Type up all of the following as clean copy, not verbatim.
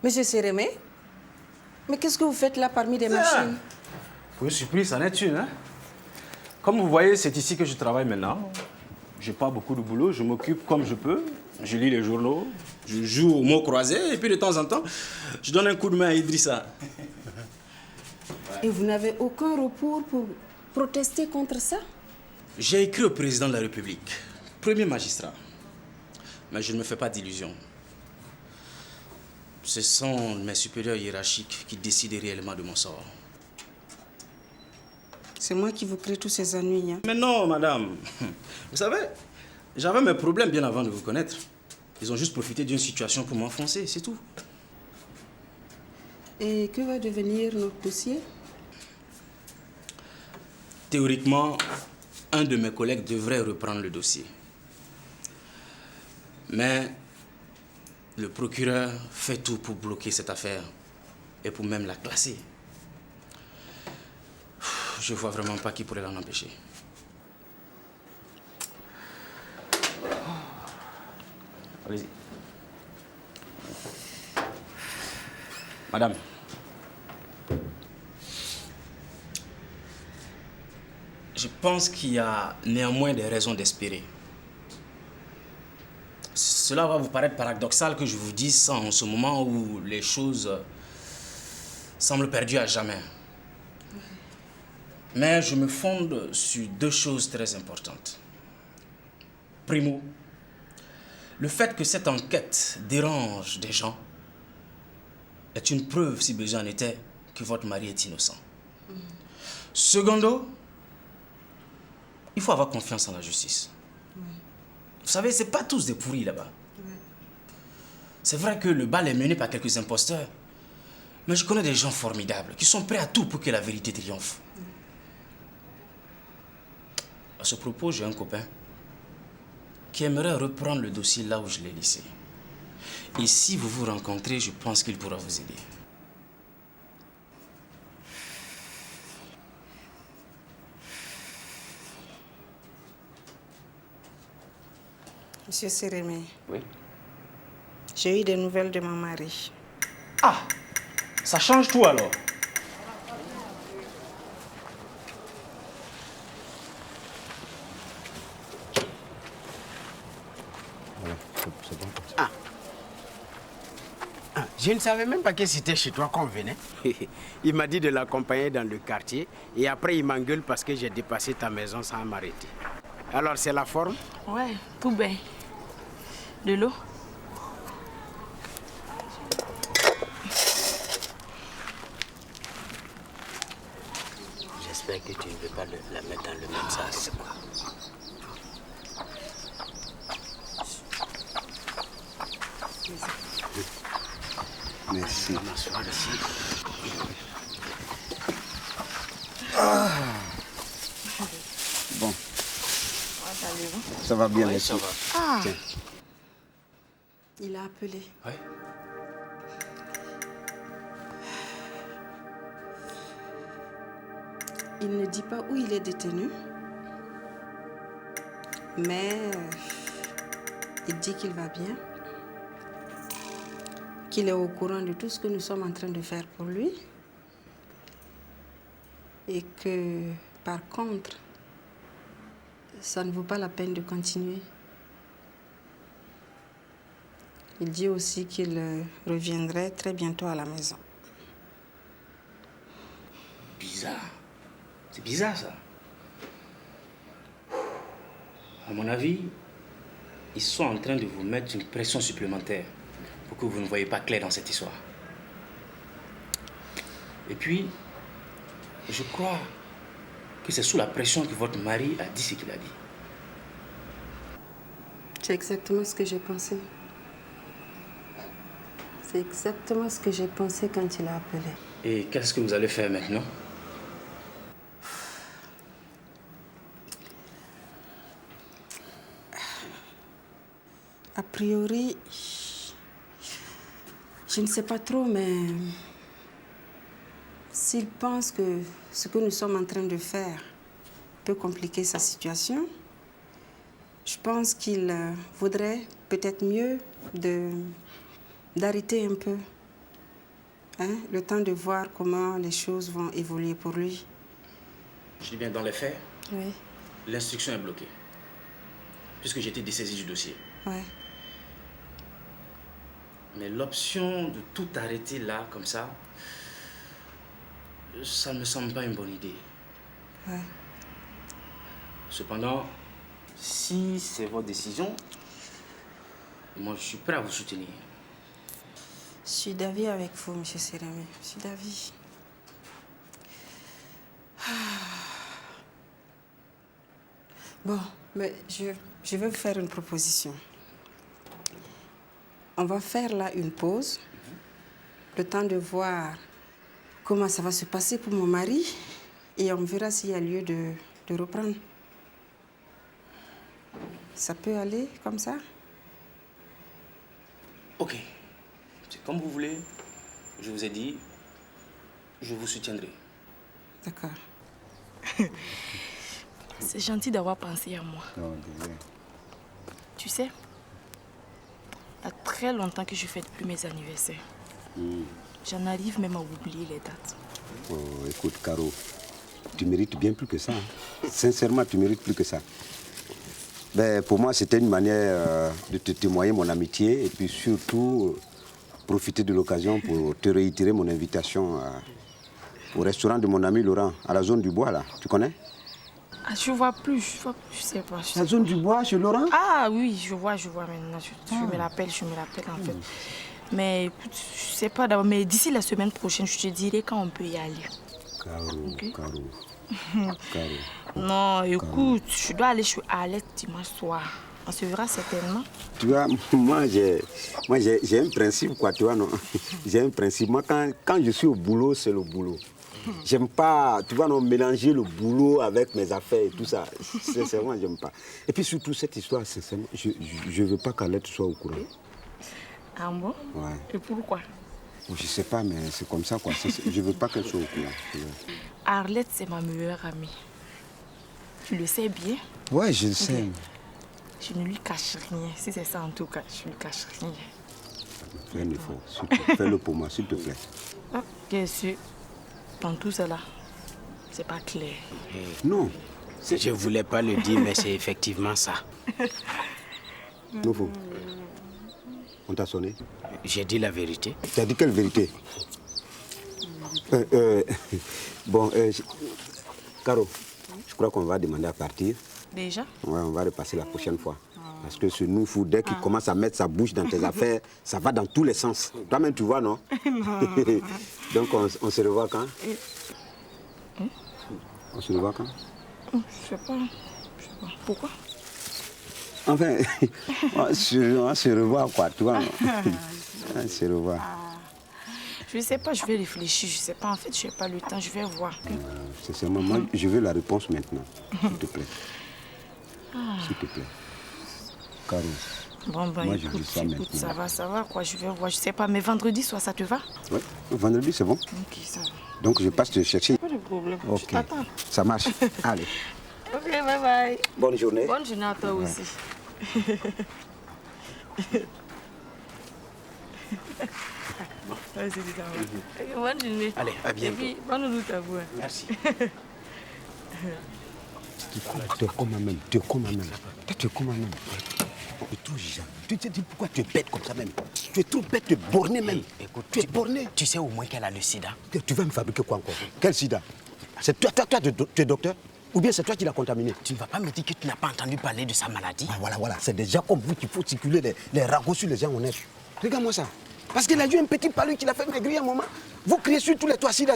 Monsieur Sérémé, mais qu'est-ce que vous faites là parmi des machines? Pour une surprise, c'en est une. Hein? Comme vous voyez, c'est ici que je travaille maintenant. J'ai pas beaucoup de boulot, je m'occupe comme je peux. Je lis les journaux, je joue aux mots croisés et puis de temps en temps, je donne un coup de main à Idrissa. Et vous n'avez aucun recours pour protester contre ça? J'ai écrit au président de la République, premier magistrat. Mais je ne me fais pas d'illusions. Ce sont mes supérieurs hiérarchiques qui décident réellement de mon sort. C'est moi qui vous crée tous ces ennuis. Hein? Mais non, madame. Vous savez, j'avais mes problèmes bien avant de vous connaître. Ils ont juste profité d'une situation pour m'enfoncer, c'est tout. Et que va devenir notre dossier? Théoriquement, un de mes collègues devrait reprendre le dossier. Mais le procureur fait tout pour bloquer cette affaire et pour même la classer. Je vois vraiment pas qui pourrait l'en empêcher. Allez-y. Madame. Je pense qu'il y a néanmoins des raisons d'espérer. Cela va vous paraître paradoxal que je vous dise ça en ce moment où les choses semblent perdues à jamais. Mais je me fonde sur deux choses très importantes. Primo, le fait que cette enquête dérange des gens est une preuve, si besoin en était, que votre mari est innocent. Secondo, il faut avoir confiance en la justice. Vous savez, c'est pas tous des pourris là-bas. C'est vrai que le bal est mené par quelques imposteurs, mais je connais des gens formidables qui sont prêts à tout pour que la vérité triomphe. À ce propos, j'ai un copain qui aimerait reprendre le dossier là où je l'ai laissé. Et si vous vous rencontrez, je pense qu'il pourra vous aider. Monsieur Sérémé. Oui. J'ai eu des nouvelles de mon mari. Ah, ça change tout alors. C'est bon. Je ne savais même pas que c'était chez toi qu'on venait. Il m'a dit de l'accompagner dans le quartier et après il m'engueule parce que j'ai dépassé ta maison sans m'arrêter. Alors c'est la forme? Ouais, tout bien. De l'eau? J'espère que tu ne veux pas la mettre dans le même sas. Merci. On va m'asseoir ici. Bon. Ça va bien, Oui, merci. ça va. Ah, Tiens. Il a appelé. Oui. Il ne dit pas où il est détenu, mais il dit qu'il va bien, qu'il est au courant de tout ce que nous sommes en train de faire pour lui et que, par contre, ça ne vaut pas la peine de continuer. Il dit aussi qu'il reviendrait très bientôt à la maison. Bizarre. C'est bizarre, ça. À mon avis, ils sont en train de vous mettre une pression supplémentaire pour que vous ne voyez pas clair dans cette histoire. Et puis, je crois que c'est sous la pression que votre mari a dit ce qu'il a dit. C'est exactement ce que j'ai pensé. C'est exactement ce que j'ai pensé quand il a appelé. Et qu'est-ce que vous allez faire maintenant? A priori, je ne sais pas trop, mais s'il pense que ce que nous sommes en train de faire peut compliquer sa situation, je pense qu'il vaudrait peut-être mieux d'arrêter un peu Hein? Le temps de voir comment les choses vont évoluer pour lui. Je dis bien, dans les faits, Oui. l'instruction est bloquée. Puisque j'ai été dessaisi du dossier. Ouais. Mais l'option de tout arrêter là, comme ça ne me semble pas une bonne idée. Ouais. Cependant, si c'est votre décision, moi je suis prêt à vous soutenir. Je suis d'avis avec vous, M. Séramé. Je suis d'avis. Bon, mais je vais vous faire une proposition. On va faire là une pause, le temps de voir comment ça va se passer pour mon mari et on verra s'il y a lieu de reprendre. Ça peut aller comme ça? Ok, c'est comme vous voulez. Je vous ai dit, je vous soutiendrai. D'accord. C'est gentil d'avoir pensé à moi. Non, désolé. Tu sais, il y a très longtemps que je ne fête plus mes anniversaires. J'en arrive même à oublier les dates. Oh, écoute, Caro, tu mérites bien plus que ça. Hein. Sincèrement, tu mérites plus que ça. Ben, pour moi, c'était une manière de te témoigner mon amitié et puis surtout profiter de l'occasion pour te réitérer mon invitation au restaurant de mon ami Laurent, à la zone du bois, là. Tu connais? Ah, je vois plus, je sais pas. La zone du bois chez Laurent? Ah oui, je vois maintenant. Je me rappelle en fait. Mais écoute, je sais pas d'abord, mais d'ici la semaine prochaine, je te dirai quand on peut y aller. Caro, Okay. Caro. Caro. Non, écoute, je dois aller chez Arlette dimanche soir. On se verra certainement. Tu vois, moi j'ai un principe, quoi, tu vois, non? J'ai un principe. Moi, quand je suis au boulot, c'est le boulot. J'aime pas, tu vois, non, mélanger le boulot avec mes affaires et tout ça. Sincèrement, j'aime pas. Et puis surtout, cette histoire, sincèrement, je veux pas qu'Arlette soit au courant. Ah bon? Ouais. Et pourquoi? Je sais pas, mais c'est comme ça, quoi. Je veux pas qu'elle soit au courant. Arlette, c'est ma meilleure amie. Tu le sais bien. Ouais, je le sais. Je ne lui cache rien. Si c'est ça en tout cas, je ne lui cache rien. Fais un effort, s'il te plaît. Fais-le pour moi, s'il te plaît. Ah, bien sûr. Dans tout cela, c'est pas clair. Non. Je voulais pas le dire, mais c'est effectivement ça. Nouveau. On t'a sonné? J'ai dit la vérité. Tu as dit quelle vérité? Bon, Caro, je crois qu'on va demander à partir. Déjà? Ouais, on va repasser la prochaine fois. Parce que ce nous fou, dès qu'il commence à mettre sa bouche dans tes affaires, ça va dans tous les sens. Toi-même, tu vois, non? Donc, on se revoit quand? On se revoit quand? Je sais pas. Pourquoi? Enfin, on se revoit, quoi, tu vois, non? On se revoit. Je sais pas, je vais réfléchir. Je sais pas, en fait, je n'ai pas le temps. Je vais voir. Sincèrement, moi, je veux la réponse maintenant, s'il te plaît. S'il te plaît. Caro. Bon, ben, moi, écoute, je dis ça, ça va, quoi. Je vais voir. Je sais pas, mais vendredi soir, ça te va? Oui, vendredi, c'est bon. Ok, ça va. Donc, je passe te chercher. Pas de problème. Ok, Je t'attends. ça marche. Allez. Ok, bye bye. Bonne journée. Bonne journée à toi aussi. Ouais, c'est dit ça va. Ok, bonne journée. Allez, à bientôt. Et puis, bonne route à vous. Merci. Tu es comme moi-même. Tu es comme moi-même. Tu es comme moi-même. Tu es trop jaloux. Tu te dis pourquoi tu es bête comme ça même. Tu es trop bête, tu es borné même. Écoute, tu es borné. Tu sais au moins qu'elle a le sida. Tu vas me fabriquer quoi encore? Quel sida? C'est toi, tu es docteur? Ou bien c'est toi qui l'as contaminé? Tu ne vas pas me dire que tu n'as pas entendu parler de sa maladie? Ah, voilà. C'est des gens comme vous qu'il faut circuler les ragots sur les gens honnêtes. Regarde-moi ça. Parce qu'il a eu un petit palu qui l'a fait maigrir un moment. Vous criez sur tous les toits, sida.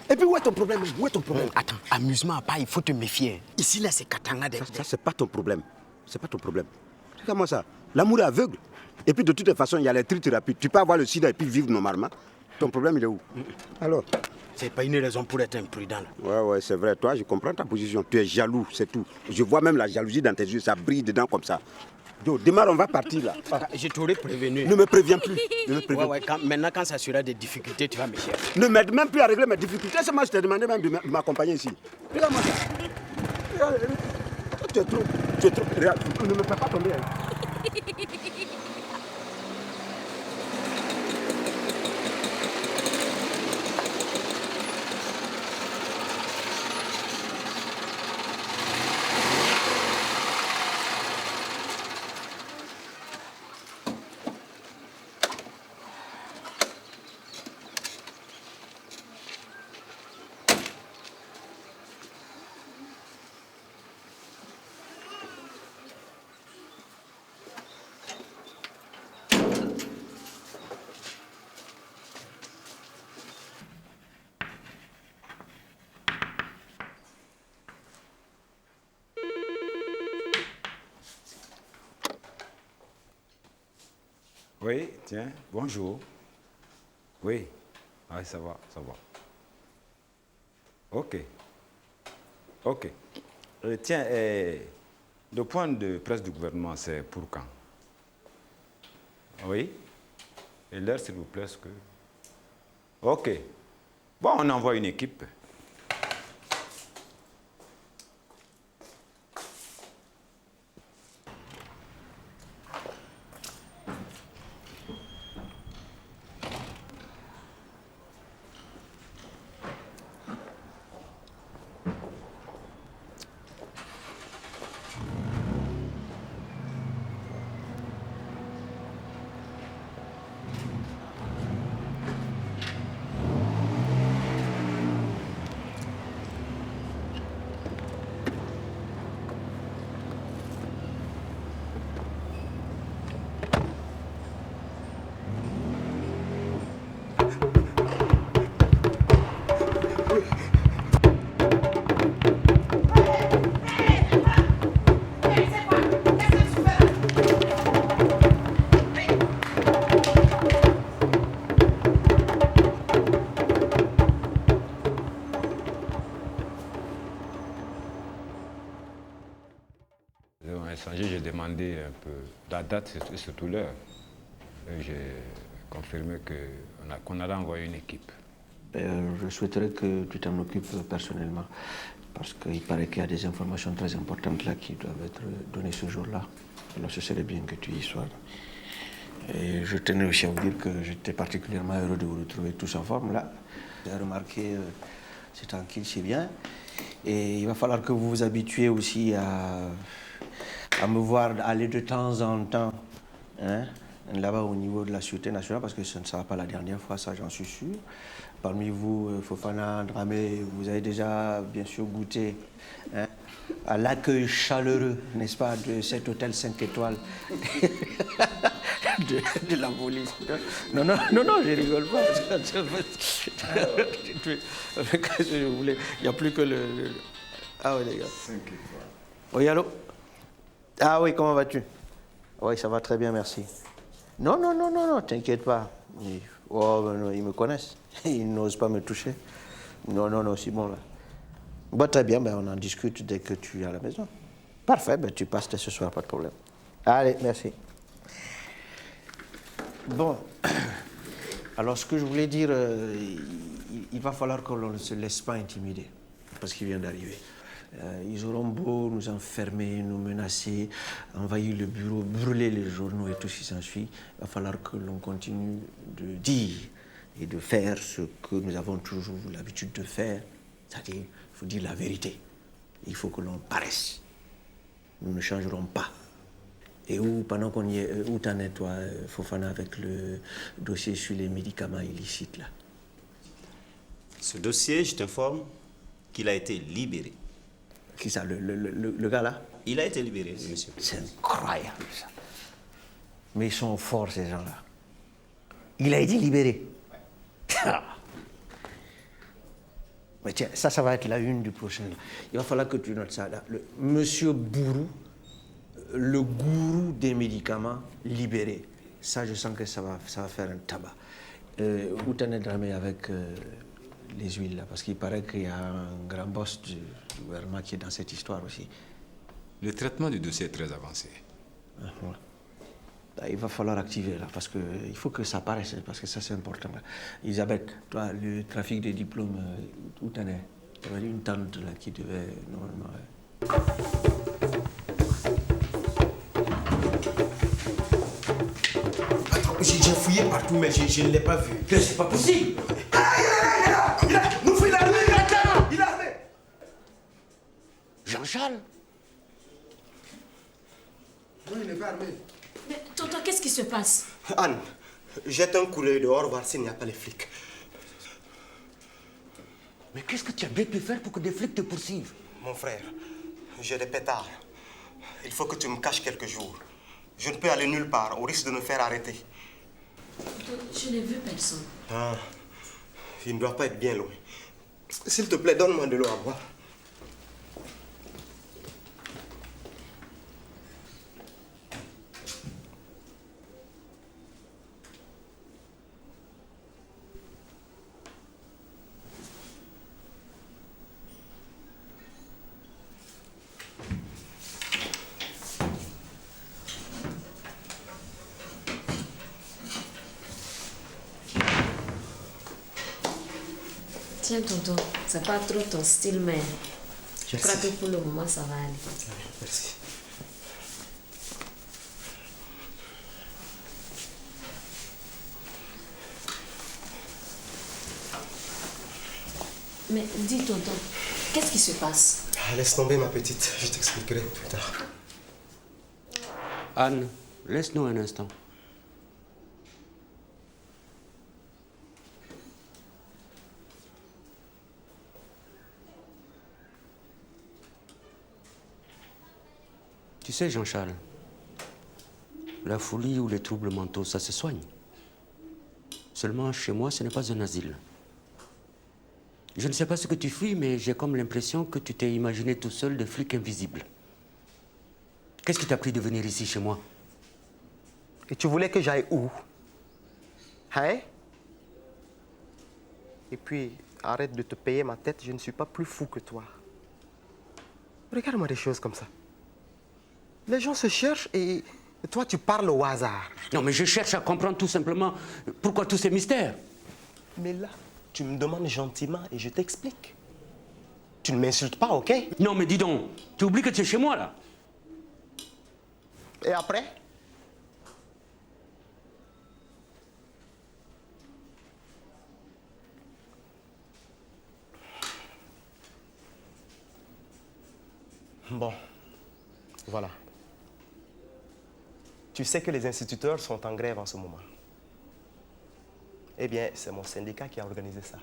Et puis où est ton problème? Où est ton problème? Attends, amusement à part, il faut te méfier. Ici, là, c'est Katanga. Ça, c'est pas ton problème. C'est pas ton problème. Regarde-moi ça. L'amour est aveugle. Et puis de toutes les façons, il y a les trithérapies. Tu peux avoir le sida et puis vivre normalement. Ton problème, il est où? Alors? C'est pas une raison pour être imprudent. Là. Ouais, c'est vrai. Toi, je comprends ta position. Tu es jaloux, c'est tout. Je vois même la jalousie dans tes yeux. Ça brille dedans comme ça. Yo, démarre, on va partir là. Je t'aurais prévenu. Ne me préviens plus. Ne me préviens plus. Maintenant, quand ça sera des difficultés, tu vas me chercher. Ne m'aide même plus à régler mes difficultés. C'est moi, je t'ai demandé même de m'accompagner ici. Regarde-moi ça. Regarde, tu es trop. Regarde, ne me fais pas tomber. Hein. Bonne Oui, tiens, bonjour. Oui, ah, ça va, ça va. Ok. Ok. Tiens, le point de presse du gouvernement, c'est pour quand? Oui. Et l'heure, s'il vous plaît, est-ce que... Ok. Bon, on envoie une équipe. J'ai demandé un peu la date et surtout l'heure. J'ai confirmé qu'on allait envoyer une équipe. Je souhaiterais que tu t'en occupes personnellement, parce qu'il paraît qu'il y a des informations très importantes là qui doivent être données ce jour-là. Alors ce serait bien que tu y sois. Et je tenais aussi à vous dire que j'étais particulièrement heureux de vous retrouver tous en forme là. Vous avez remarqué, c'est tranquille, c'est bien. Et il va falloir que vous vous habituiez aussi à me voir aller de temps en temps, hein, là-bas au niveau de la Sûreté nationale, parce que ce ne sera pas la dernière fois, ça j'en suis sûr. Parmi vous, Fofana, Dramé, vous avez déjà bien sûr goûté, hein, à l'accueil chaleureux, n'est-ce pas, de cet hôtel 5 étoiles de la police. Non, je rigole pas. Je voulais, il n'y a plus que le... Ah oui, les gars. 5 étoiles. Oui, allô? Ah oui, comment vas-tu? Oui, ça va très bien, merci. Non, t'inquiète pas. Oh, non, ils me connaissent. Ils n'osent pas me toucher. Non, c'est bon là. Bon, très bien, on en discute dès que tu es à la maison. Parfait, tu passes dès ce soir, pas de problème. Allez, merci. Bon, alors ce que je voulais dire, il va falloir qu'on ne se laisse pas intimider, parce qu'il vient d'arriver. Ils auront beau nous enfermer, nous menacer, envahir le bureau, brûler les journaux et tout ce qui s'ensuit. Il va falloir que l'on continue de dire et de faire ce que nous avons toujours l'habitude de faire. C'est-à-dire, il faut dire la vérité. Il faut que l'on paraisse. Nous ne changerons pas. Et où, pendant qu'on y est, où t'en es, toi, Fofana, avec le dossier sur les médicaments illicites, là? Ce dossier, je t'informe qu'il a été libéré. Qui ça, le gars là? Il a été libéré, monsieur. C'est incroyable, ça. Mais ils sont forts, ces gens-là. Il a été libéré. Mais tiens, ça va être la une du prochain. Il va falloir que tu notes ça, là. Monsieur Bourou, le gourou des médicaments, libéré. Ça, je sens que ça va faire un tabac. Où t'en es, Dramé, avec les huiles, là? Parce qu'il paraît qu'il y a un grand boss du gouvernement qui est dans cette histoire aussi. Le traitement du dossier est très avancé. Ah, ouais. Il va falloir activer, là, parce qu'il faut que ça paraisse, parce que ça, c'est important. Là. Elisabeth, toi, le trafic des diplômes, où t'en es? Il y avait une tante, là, qui devait, normalement... J'ai fouillé partout, mais je ne l'ai pas vu. Mais c'est pas possible! Il a nous fait l'armée, il a armé. Jean-Charles? Non, il n'est pas armé. Mais tonton, qu'est-ce qui se passe? Anne, jette un coup d'œil dehors, voir s'il n'y a pas les flics. Mais qu'est-ce que tu as bien pu faire pour que des flics te poursuivent? Mon frère, j'ai des pétards. Il faut que tu me caches quelques jours. Je ne peux aller nulle part, au risque de me faire arrêter. Je n'ai vu personne. Ah, il ne doit pas être bien loin. S'il te plaît, donne-moi de l'eau à boire. Tiens, tonton, c'est pas trop ton style, mais je crois que pour le moment, ça va aller. Merci. Mais dis, tonton, qu'est-ce qui se passe? Laisse tomber, ma petite. Je t'expliquerai plus tard. Anne, laisse-nous un instant. Tu sais, Jean-Charles, la folie ou les troubles mentaux, ça se soigne. Seulement, chez moi, ce n'est pas un asile. Je ne sais pas ce que tu fuis, mais j'ai comme l'impression que tu t'es imaginé tout seul de flic invisible. Qu'est-ce qui t'a pris de venir ici, chez moi? Et tu voulais que j'aille où? Hein? Et puis, arrête de te payer ma tête, je ne suis pas plus fou que toi. Regarde-moi des choses comme ça. Les gens se cherchent et toi, tu parles au hasard. Non, mais je cherche à comprendre tout simplement pourquoi tous ces mystères. Mais là, tu me demandes gentiment et je t'explique. Tu ne m'insultes pas, ok? Non, mais dis donc, tu oublies que tu es chez moi, là. Et après? Bon, voilà. Tu sais que les instituteurs sont en grève en ce moment. Eh bien, c'est mon syndicat qui a organisé ça.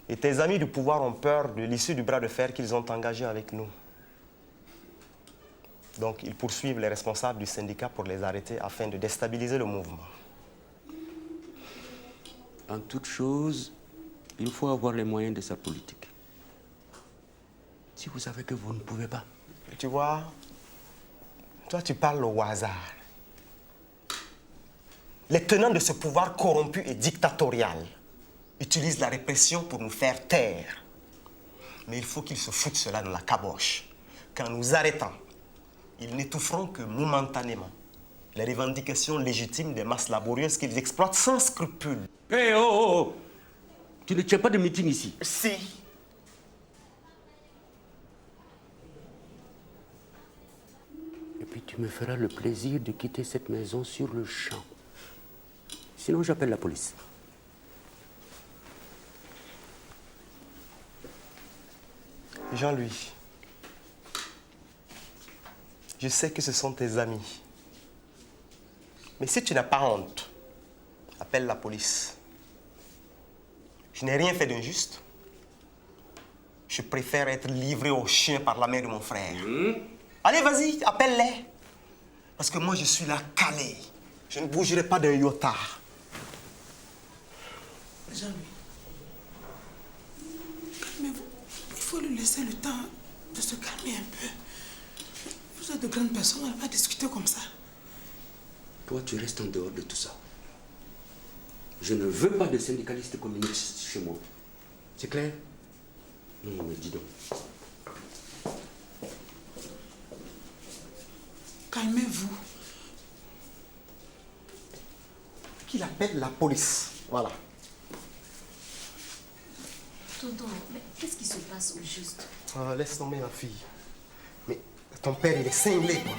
Et tes amis du pouvoir ont peur de l'issue du bras de fer qu'ils ont engagé avec nous. Donc, ils poursuivent les responsables du syndicat pour les arrêter afin de déstabiliser le mouvement. En toute chose, il faut avoir les moyens de sa politique. Si vous savez que vous ne pouvez pas. Tu vois, toi, tu parles au hasard. Les tenants de ce pouvoir corrompu et dictatorial utilisent la répression pour nous faire taire. Mais il faut qu'ils se foutent cela dans la caboche. Qu'en nous arrêtant, ils n'étoufferont que momentanément les revendications légitimes des masses laborieuses qu'ils exploitent sans scrupule. Hé, oh, oh, oh! Tu ne tiens pas de meeting ici? Si. Et puis tu me feras le plaisir de quitter cette maison sur le champ. Sinon, j'appelle la police. Jean-Louis, je sais que ce sont tes amis. Mais si tu n'as pas honte, appelle la police. Je n'ai rien fait d'injuste. Je préfère être livré aux chiens par la main de mon frère. Allez, vas-y, appelle-les. Parce que moi, je suis là calé. Je ne bougerai pas d'un iota. Jean-Louis, calmez-vous. Il faut lui laisser le temps de se calmer un peu. Vous êtes de grandes personnes, on ne va pas discuter comme ça. Toi, tu restes en dehors de tout ça. Je ne veux pas de syndicalistes communistes chez moi. C'est clair? Non, mais dis donc. Calmez-vous. Qu'il appelle la police. Voilà. Tonton, mais qu'est-ce qui se passe au juste? Laisse tomber ma fille. Mais ton père, il est cinglé, quoi.